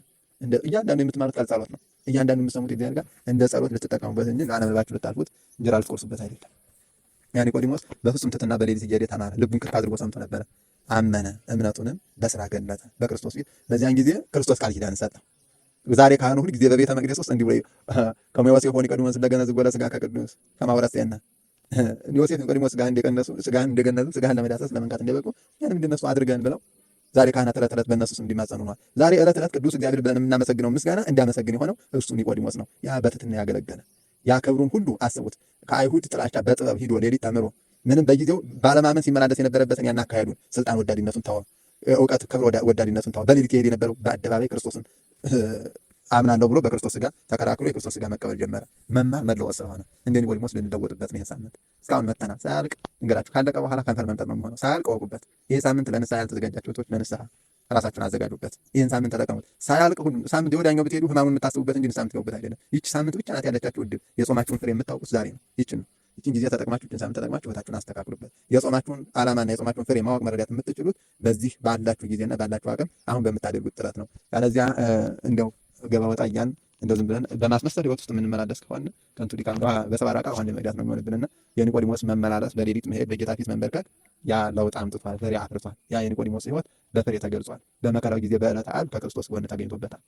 እያንዳንዱ የምትማሩት ቃል ጸሎት ነው። እያንዳንዱ የምትሰሙት እግዚአብሔር ጋር እንደ ጸሎት ልትጠቀሙበት እንጂ አለመባችሁ ልታልፉት እንጀራ ልትቆርሱበት አይደለም። ያ ኒቆዲሞስ በፍጹም ትሕትና በሌሊት እየሄደ ተማረ። ልቡን ክፍት አድርጎ ሰምቶ ነበረ። አመነ፣ እምነቱንም በስራ ገለጠ በክርስቶስ ፊት። በዚያን ጊዜ ክርስቶስ ቃል ኪዳን ሰጠው። ዛሬ ካህኑ ሁል ጊዜ በቤተ መቅደስ ውስጥ እንዲህ ብሎ ከመወሴ ሆኒ ቀድሞስ እንደገነዝግ ወለ ስጋ ከቅዱስ ከማውረስና ዮሴፍ ኒቆዲሞስ ስጋህን እንደገነዙ ስጋህን ለመዳሰስ ለመንካት እንደበቁ ያንም እንደነሱ አድርገን ብለው ዛሬ ካህናት ዕለት ዕለት በእነሱ ስም እንዲማጸኑ ሆኗል። ዛሬ ዕለት ዕለት ቅዱስ እግዚአብሔር ብለን የምናመሰግነው ምስጋና እንዲያመሰግን የሆነው እርሱ ኒቆዲሞስ ነው። ያ በትሕትና ያገለገለ ያ ክብሩን ሁሉ አስቡት። ከአይሁድ ጥላቻ በጥበብ ሂዶ ሌሊት ተምሮ ምንም በጊዜው ባለማመን ሲመላለስ የነበረበትን ያን አካሄዱን ስልጣን ወዳዲነቱን ተወ። እውቀት ክብር ወዳዲነቱን ተወ። በሌሊት ይሄድ የነበረው በአደባባይ ክርስቶስን አምናለሁ ብሎ በክርስቶስ ስጋ ተከራክሮ የክርስቶስ ስጋ መቀበል ጀመረ። መማር መለወጥ ስለሆነ እንደ ኒቆዲሞስ ልንለወጥበት ነው። ይሄ ሳምንት እስካሁን መተናል። ሳያልቅ እንገራችሁ ካለቀ በኋላ ከንፈር መምጠጥ ነው የሚሆነው። ሳያልቅ ወቁበት። ይሄ ሳምንት ለንስሐ ያልተዘጋጃችሁ እህቶች ለንስሐ ራሳችሁን አዘጋጁበት። ይህን ሳምንት ተጠቀሙት። ሳያልቅ ሁሉ ሳምንት የወዳኛው ብትሄዱ ህማሙን የምታስቡበት እንጂ ሳምንት ገቡበት አይደለም። ይቺ ሳምንት ብቻ ናት ያለቻችሁ እድል። የጾማችሁን ፍሬ የምታውቁት ዛሬ ነው። ይችን ጊዜ ተጠቅማችሁ ይችን ሳምንት ተጠቅማችሁ ህይወታችሁን አስተካክሉበት። የጾማችሁን ዓላማና የጾማችሁን ፍሬ ማወቅ መረዳት የምትችሉት በዚህ ባላችሁ ጊዜና ባላችሁ አቅም አሁን በምታደርጉት ጥረት ነው። ያለዚያ እንደው ገባ ወጣ እያን እንደው ዝም ብለን በማስመሰል ህይወት ውስጥ የምንመላለስ ከሆነ ከንቱ ድካም በሰባ ራቃ ውሃ መቅዳት ነው የሚሆንብንና የኒቆዲሞስ መመላለስ በሌሊት መሄድ በጌታ ፊት መንበርከክ ያ ለውጥ አምጥቷል፣ ፍሬ አፍርቷል። ያ የኒቆዲሞስ ህይወት በፍሬ ተገልጿል። በመከራው ጊዜ በዕለተ ዓርብ ከክርስቶስ ጎን ተገኝቶበታል።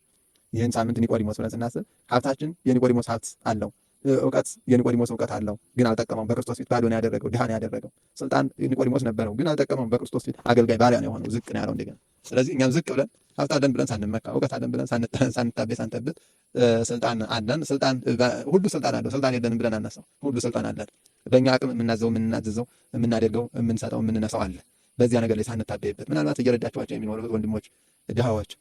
ይህን ሳምንት ኒቆዲሞስ ብለን ስናስብ ሀብታችን የኒቆዲሞስ ሀብት አለው። እውቀት የኒቆዲሞስ እውቀት አለው፣ ግን አልጠቀመውም። በክርስቶስ ፊት ባዶ ነው ያደረገው፣ ድሃ ነው ያደረገው። ስልጣን ኒቆዲሞስ ነበረው፣ ግን አልጠቀመውም። በክርስቶስ ፊት አገልጋይ ባሪያ ነው የሆነው፣ ዝቅ ነው ያለው እንደገና። ስለዚህ እኛም ዝቅ ብለን ሀብት አለን ብለን ሳንመካ፣ እውቀት አለን ብለን ሳንታበይ ሳንጠብቅ፣ ስልጣን አለን፣ ሁሉ ስልጣን አለው፣ ስልጣን የለንም ብለን አናሳው። ሁሉ ስልጣን አለን። በእኛ አቅም የምናዘው፣ የምናዝዘው፣ የምናደርገው፣ የምንሰጠው፣ የምንነሳው አለ። በዚያ ነገር ላይ ሳንታበይበት ምናልባት እየረዳችኋቸው የሚኖሩት ወንድሞች ድሃዎች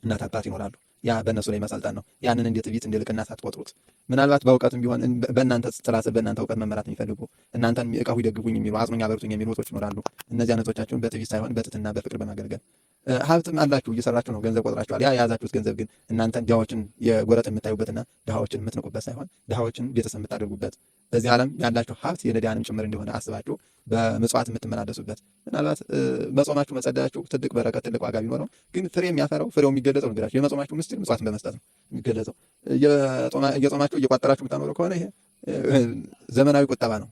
እናት አባት ይኖራሉ። ያ በእነሱ ላይ መሰልጠን ነው። ያንን እንደ ትዕቢት እንደ ልቅና ሳትቆጥሩት ምናልባት በእውቀትም ቢሆን በእናንተ ስራ ስር በእናንተ እውቀት መመራት የሚፈልጉ እናንተን እቃሁ ይደግፉኝ የሚሉ አጽኑኝ አበርቱኝ የሚሉ ወቶች ይኖራሉ። እነዚህ አይነቶቻችሁን በትዕቢት ሳይሆን በትህትና በፍቅር በማገልገል ሀብትም አላችሁ እየሰራችሁ ነው፣ ገንዘብ ቆጥራችኋል። ያ የያዛችሁት ገንዘብ ግን እናንተን ድሃዎችን የጎረጥ የምታዩበትና ድሃዎችን የምትንቁበት ሳይሆን ድሃዎችን ቤተሰብ የምታደርጉበት በዚህ ዓለም ያላችሁ ሀብት የነዳያንም ጭምር እንደሆነ አስባችሁ በምጽዋት የምትመላለሱበት ምናልባት መጾማችሁ መጸለያችሁ ትልቅ በረከት ትልቅ ዋጋ ቢኖረው ግን ፍሬ የሚያፈራው ፍሬው የሚገለጸው ነገራችሁ የመጾማችሁ ምስጢር ምጽዋትን በመስጠት ነው የሚገለጸው። እየጾማችሁ እየቋጠራችሁ የምታኖረው ከሆነ ይሄ ዘመናዊ ቁጠባ ነው።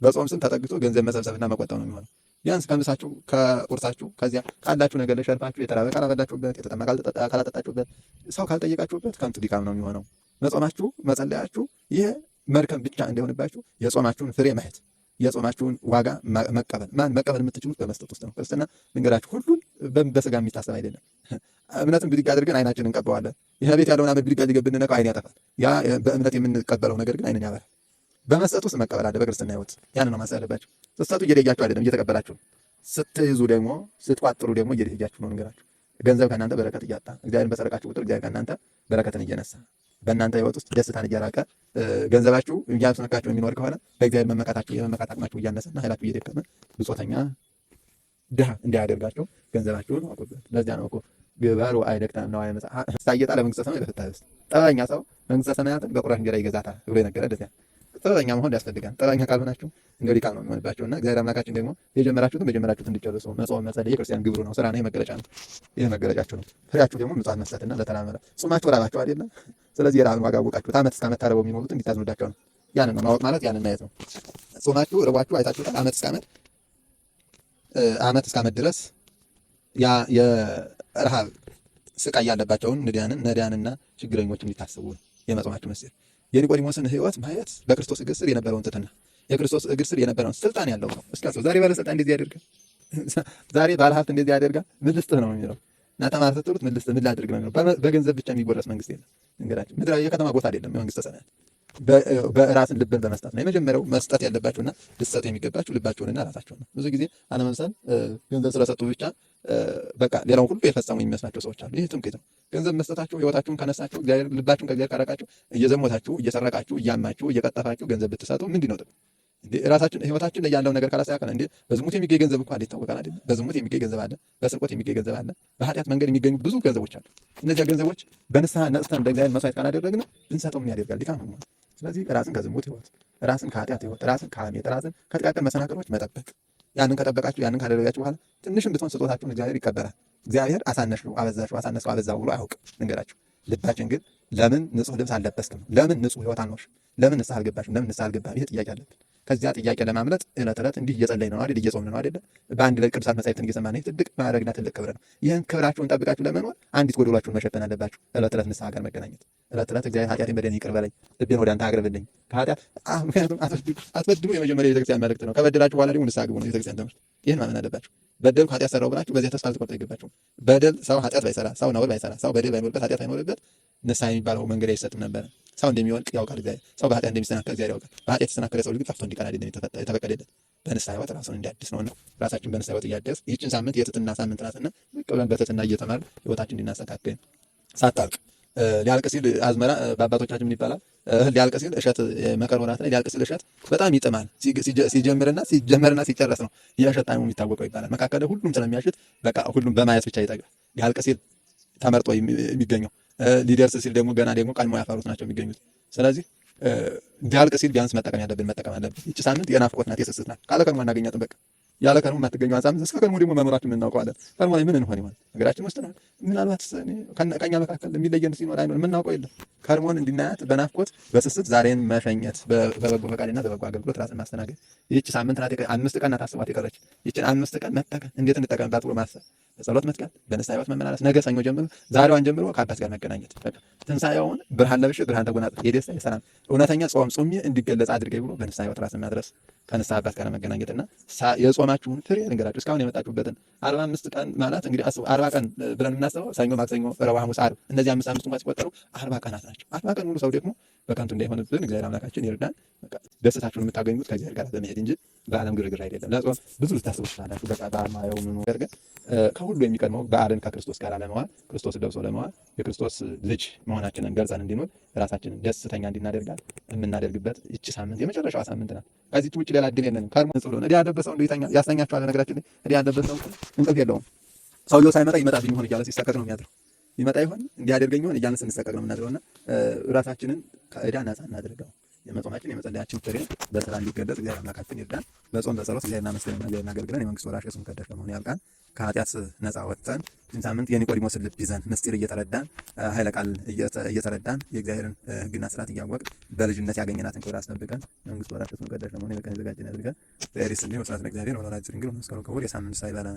በጾም ስም ተጠግቶ ገንዘብ መሰብሰብና መቆጠብ ነው የሚሆነው። ቢያንስ ከምሳችሁ ከቁርሳችሁ ከዚያ ካላችሁ ነገር ላይ ሸርፋችሁ የተራበ ካላበላችሁበት የተጠማ ካላጠጣችሁበት ሰው ካልጠየቃችሁበት ከንቱ ድካም ነው የሚሆነው። መጾማችሁ መጸለያችሁ ይህ መርከም ብቻ እንዲሆንባችሁ የጾማችሁን ፍሬ ማየት የጾማችሁን ዋጋ መቀበል መቀበል የምትችሉት በመስጠት ውስጥ ነው። ክርስትና መንገዳችሁ ሁሉን በስጋ የሚታሰብ አይደለም። እምነትን ብድግ አድርገን አይናችንን እንቀበዋለን። ይህ ቤት ያለውን አመድ ብድግ አድርገን ብንነካው አይን ያጠፋል። ያ በእምነት የምንቀበለው ነገር ግን አይንን ያበራል። በመስጠት ውስጥ መቀበል አለ በክርስትና ሕይወት። ያን ነው ማሰብ ያለባችሁ። ስትሰጡ እየለያችሁ አይደለም እየተቀበላችሁ፣ ስትይዙ ደግሞ ስትቋጥሩ ደግሞ እየለያችሁ ነው ነገራችሁ። ገንዘብ ከእናንተ በረከት እያጣ እግዚአብሔርን በሰረቃችሁ ቁጥር እግዚአብሔር ከእናንተ በረከትን እየነሳ በእናንተ ሕይወት ውስጥ ደስታን እያራቀ ገንዘባችሁ እያስነካችሁ የሚኖር ከሆነ በእግዚአብሔር መመካታችሁ የመመካት አቅማችሁ እያነሰና ኃይላችሁ እየደከመ ብጾተኛ ድሃ እንዳያደርጋችሁ ገንዘባችሁን አውቁበት። ለዚያ ነው እኮ ግበሩ አይደክታም ነው አይመጣ ሳይጣ ለመንግስተ ሰማይ በፍታስ ጠበኛ ሰው መንግስተ ሰማያትን በቁራሽ እንጀራ ይገዛታል ብሎ የነገረ እንደዚያ ጥበበኛ መሆን ያስፈልጋል። ጥበበኛ ካልሆናችሁ እንደ ዲካም ነው የሚሆንባችሁና እግዚአብሔር አምላካችን ደግሞ የጀመራችሁትን እንዲጨርሱ መጾም መጸለይ የክርስቲያን ግብሩ ነው፣ ስራ ነው፣ መገለጫ ነው። ይህ መገለጫችሁ ነው። ፍሬያችሁ ደግሞ ምጽዋት መስጠትና ለተራበ ጾማችሁ ራባችሁ አይደለ? ስለዚህ የራብን ዋጋ አወቃችሁ። ዓመት እስከ ዓመት ታረበው የሚኖሩት እንዲታዝኑላቸው ነው። ያንን ነው ማወቅ ማለት፣ ያንን ማየት ነው። ጾማችሁ ርቧችሁ አይታችሁታል። ዓመት እስከ ዓመት ድረስ ያ የረሃብ ስቃይ ያለባቸውን ነዳያንና ችግረኞች እንዲታስቡ ነው የመጾማችሁ ምስጢር። የኒቆዲሞስን ሕይወት ማየት በክርስቶስ እግር ስር የነበረውን ትሕትና የክርስቶስ እግር ስር የነበረውን ስልጣን ያለው ነው። እስካሰው ዛሬ ባለስልጣን እንደዚህ ያደርጋል፣ ዛሬ ባለሀብት እንደዚህ ያደርጋል። ምን ልስጥህ ነው የሚለው እና ተማር ስትሉት ምን ልስጥህ ምን ላድርግ ነው የሚለው። በገንዘብ ብቻ የሚጎረስ መንግስት የለም። እንግዲህ ምድራዊ የከተማ ቦታ አይደለም የመንግስተ ሰማያት። በራስን ልብን በመስጠት ነው የመጀመሪያው መስጠት ያለባችሁና ልትሰጡ የሚገባችሁ ልባችሁንና ራሳችሁን ነው። ብዙ ጊዜ አለመምሰል ገንዘብ ስለሰጡ ብቻ በቃ ሌላውን ሁሉ የፈጸሙ የሚመስላቸው ሰዎች አሉ። ይህ ትምክህት ነው። ገንዘብ መስጠታችሁ ህይወታችሁን ከነሳችሁ ልባችሁን ከእግዚአብሔር ካራቃችሁ እየዘሞታችሁ እየሰረቃችሁ እያማችሁ እየቀጠፋችሁ ገንዘብ ብትሰጡ ምንድን ነው ጥቅም? ራሳችን ህይወታችን ላይ ያለው ነገር ካላስተካከለ እንዴ በዝሙት የሚገኝ ገንዘብ እንኳን ይታወቃል አይደል? በዝሙት የሚገኝ ገንዘብ አለ፣ በስርቆት የሚገኝ ገንዘብ አለ፣ በኃጢአት መንገድ የሚገኙ ብዙ ገንዘቦች አሉ። እነዚያ ገንዘቦች በንስሐ ነጽተን በእግዚአብሔር መስዋዕት ካላደረግን ብንሰጠው ምን ያደርጋል? ድካም ነው። ስለዚህ ራስን ከዝሙት ህይወት፣ ራስን ከኃጢአት ህይወት፣ ራስን ከሐሜት፣ ራስን ከጥቃቅን መሰናክሎች መጠበቅ። ያንን ከጠበቃችሁ ያንን ካደረጋችሁ በኋላ ትንሽም ብትሆን ስጦታችሁን እግዚአብሔር ይቀበላል። እግዚአብሔር አሳነሽው አበዛሽው አሳነስከው አበዛው ብሎ አያውቅም። ልንገራችሁ፣ ልባችን ግን ለምን ንጹህ ልብስ አልለበስክም? ለምን ንጹህ ህይወት አልኖርሽም? ለምን ንስሐ አልገባሽም? ለምን ንስሐ አልገባህም? ይሄ ጥያቄ አለብን። ከዚያ ጥያቄ ለማምለጥ ዕለት ዕለት እንዲህ እየጸለይን ነው አይደል? እየጾምን ነው አይደል? በአንድ ላይ ቅዱሳት መጻሕፍትን እየሰማን ነው። ትልቅ ማዕረግና ትልቅ ክብር ነው። ይህን ክብራችሁን ጠብቃችሁ ለመኖር አንዲት ጎደሏችሁን መሸፈን አለባችሁ። ዕለት ዕለት ንስሐ ጋር መገናኘት፣ ዕለት ዕለት እግዚአብሔር ኃጢአቴን በደሌን ይቅር በለኝ፣ ልቤን ወደ አንተ አቅርብልኝ፣ ከኃጢአት ምክንያቱም አትበድሉ የመጀመሪያ የቤተክርስቲያን መልእክት ነው። ከበደላችሁ በኋላ ደግሞ ንስሐ ግቡ ነው የቤተክርስቲያን ትምህርት። ይህን ማመን አለባችሁ። በደልኩ ኃጢአት ሰራው ብላችሁ በዚያ ተስፋ ልትቆርጡ አይገባችሁም። በደል ሰው ኃጢአት ባይሰራ ሰው ነውር ባይሰራ ሰው በደል ባይኖርበት ኃጢአት ባይኖርበት ንስሐ የሚባለው መንገድ አይሰጥም ነበረ። ሰው እንደሚወድቅ ያውቃል እግዚአብሔር። ሰው በኃጢአት እንደሚሰናከል እግዚአብሔር ያውቃል። በኃጢአት የተሰናከለ ሰው ልጅ ጠፍቶ እንዲቀር አይደለም የተፈቀደለት፣ በንስሐ ሕይወት ራሱን እንዲያድስ ነውና ራሳችን በንስሐ ሕይወት እያደስ ይህችን ሳምንት የትሕትና ሳምንት ናትና ብለን በትሕትና እየተማር ሕይወታችን እንድናስተካክል ሳታልቅ ሊያልቅ ሲል አዝመራ በአባቶቻችን ምን ይባላል? እህል ሊያልቅ ሲል እሸት መከር ወራት ላይ ሊያልቅ ሲል እሸት በጣም ይጥማል። ሲጀምርና ሲጨረስ ነው የእሸት ጣዕሙ የሚታወቀው ይባላል። መካከል ሁሉም ስለሚያሽት በቃ ሁሉም በማየት ብቻ ይጠግባል። ሊያልቅ ሲል ተመርጦ የሚገኘው ሊደርስ ሲል ደግሞ ገና ደግሞ ቀድሞ ያፈሩት ናቸው የሚገኙት። ስለዚህ ሊያልቅ ሲል ቢያንስ መጠቀም ያለብን መጠቀም አለብን። ይቺ ሳምንት የናፍቆት ናት፣ የስስት ናት። ካለ ከኑ አናገኛትም። በቃ ያለ ከርሞ የማትገኘው ሳምንት እስከ ከርሞ ደግሞ መኖራችን የምናውቀዋለን። ከርሞ ላይ ምን እንሆን ይሆን? ሀገራችን ውስጥ ነው። ምናልባት ከኛ መካከል የሚለየን ሲኖር አይኖር የምናውቀው የለም። ከርሞን እንድናያት በናፍቆት በስስት ዛሬን መሸኘት፣ በበጎ ፈቃድና በበጎ አገልግሎት ራስን ማስተናገድ። ይህች ሳምንት ናት፣ 5 ቀን ናት አስቧት የቀረች። ይህችን 5 ቀን መጠቀም፣ እንዴት እንጠቀምባት ብሎ ማሰብ፣ በጸሎት መትጋት፣ በንስሐ ሕይወት መመላለስ፣ ነገ ሰኞ ጀምሮ ዛሬዋን ጀምሮ ከአባት ጋር መገናኘት፣ ትንሣኤውን ብርሃን ለብሼ ብርሃን ተጎናጽፌ የደስታ የሰላም እውነተኛ ጾም ጾሜ እንዲገለጽ አድርገኝ ብሎ በንስሐ ሕይወት ራስን ማድረስ፣ ከንስሐ አባት ጋር መገናኘትና የጾማችሁን ፍሬ ልንገራችሁ። እስካሁን የመጣችሁበትን 45 ቀን ማለት እንግዲህ 40 ቀን ብለን የምናስበው ሰኞ፣ ማክሰኞ፣ ረቡዕ፣ ሐሙስ፣ ዓርብ እነዚህ 5 እንኳን ሲቆጠሩ 40 ቀናት ናቸው። 40 ቀን ሙሉ ሰው ደግሞ በከንቱ እንዳይሆንብን እግዚአብሔር አምላካችን ይርዳን። ደስታችሁን የምታገኙት ከእግዚአብሔር ጋር በመሄድ እንጂ በዓለም ግርግር አይደለም። ለጾም ብዙ ልታስቡ ትችላላችሁ። በቃ በአማየው ምን ነገር ግን ከሁሉ የሚቀድመው በዓልን ከክርስቶስ ጋር ለመዋል ክርስቶስ ለብሶ ለመዋል የክርስቶስ ልጅ መሆናችንን ገልጸን እንዲኖር ራሳችንን ደስተኛ እንድናደርጋት የምናደርግበት ይቺ ሳምንት የመጨረሻዋ ሳምንት ናት። ከዚህ ውጭ ሌላ እድል የለንም። ከርሞ ጽሎ እዲ ያለበት ሰው እንዴት ያስተኛችኋል? ነገራችን ላይ እዲ ያለበት ሰው እንቅልፍ የለውም። ሰውየው ሳይመጣ ይመጣብኝ ይሆን እያለ ሲሰቀቅ ነው የሚያድረው። ይመጣ ይሆን እንዲያደርገኝ ይሆን እያልን ስንሰቀቅ ነው የምናድረውና ራሳችንን ከዕዳ ነፃ እናድርገው። የመጾማችን የመጸለያችን ፍሬ በስራ እንዲገለጽ እግዚአብሔር አምላካችን ይርዳን። በጾም በጸሎት እግዚአብሔር እናመስግንና እግዚአብሔር እናገልግለን። የመንግስት ወራሽ የስሙ ቀዳሽ ለመሆን ያብቃን። ከኃጢአት ነፃ ወጥተን ሳምንት የኒቆዲሞስን ልብ ይዘን ምስጢር እየተረዳን ኃይለ ቃል እየተረዳን የእግዚአብሔርን ሕግና ስርዓት እያወቅን በልጅነት ያገኘናትን ክብር አስጠብቀን መንግስት ወራሽ የስሙ ቀዳሽ ለመሆን የበቃን የተዘጋጀን ያድርገን። እግዚአብሔር ይስጥልኝ። ወስብሐት ለእግዚአብሔር ወለወላዲቱ ድንግል ወለመስቀሉ ክቡር። የሳምንት ሳይበላ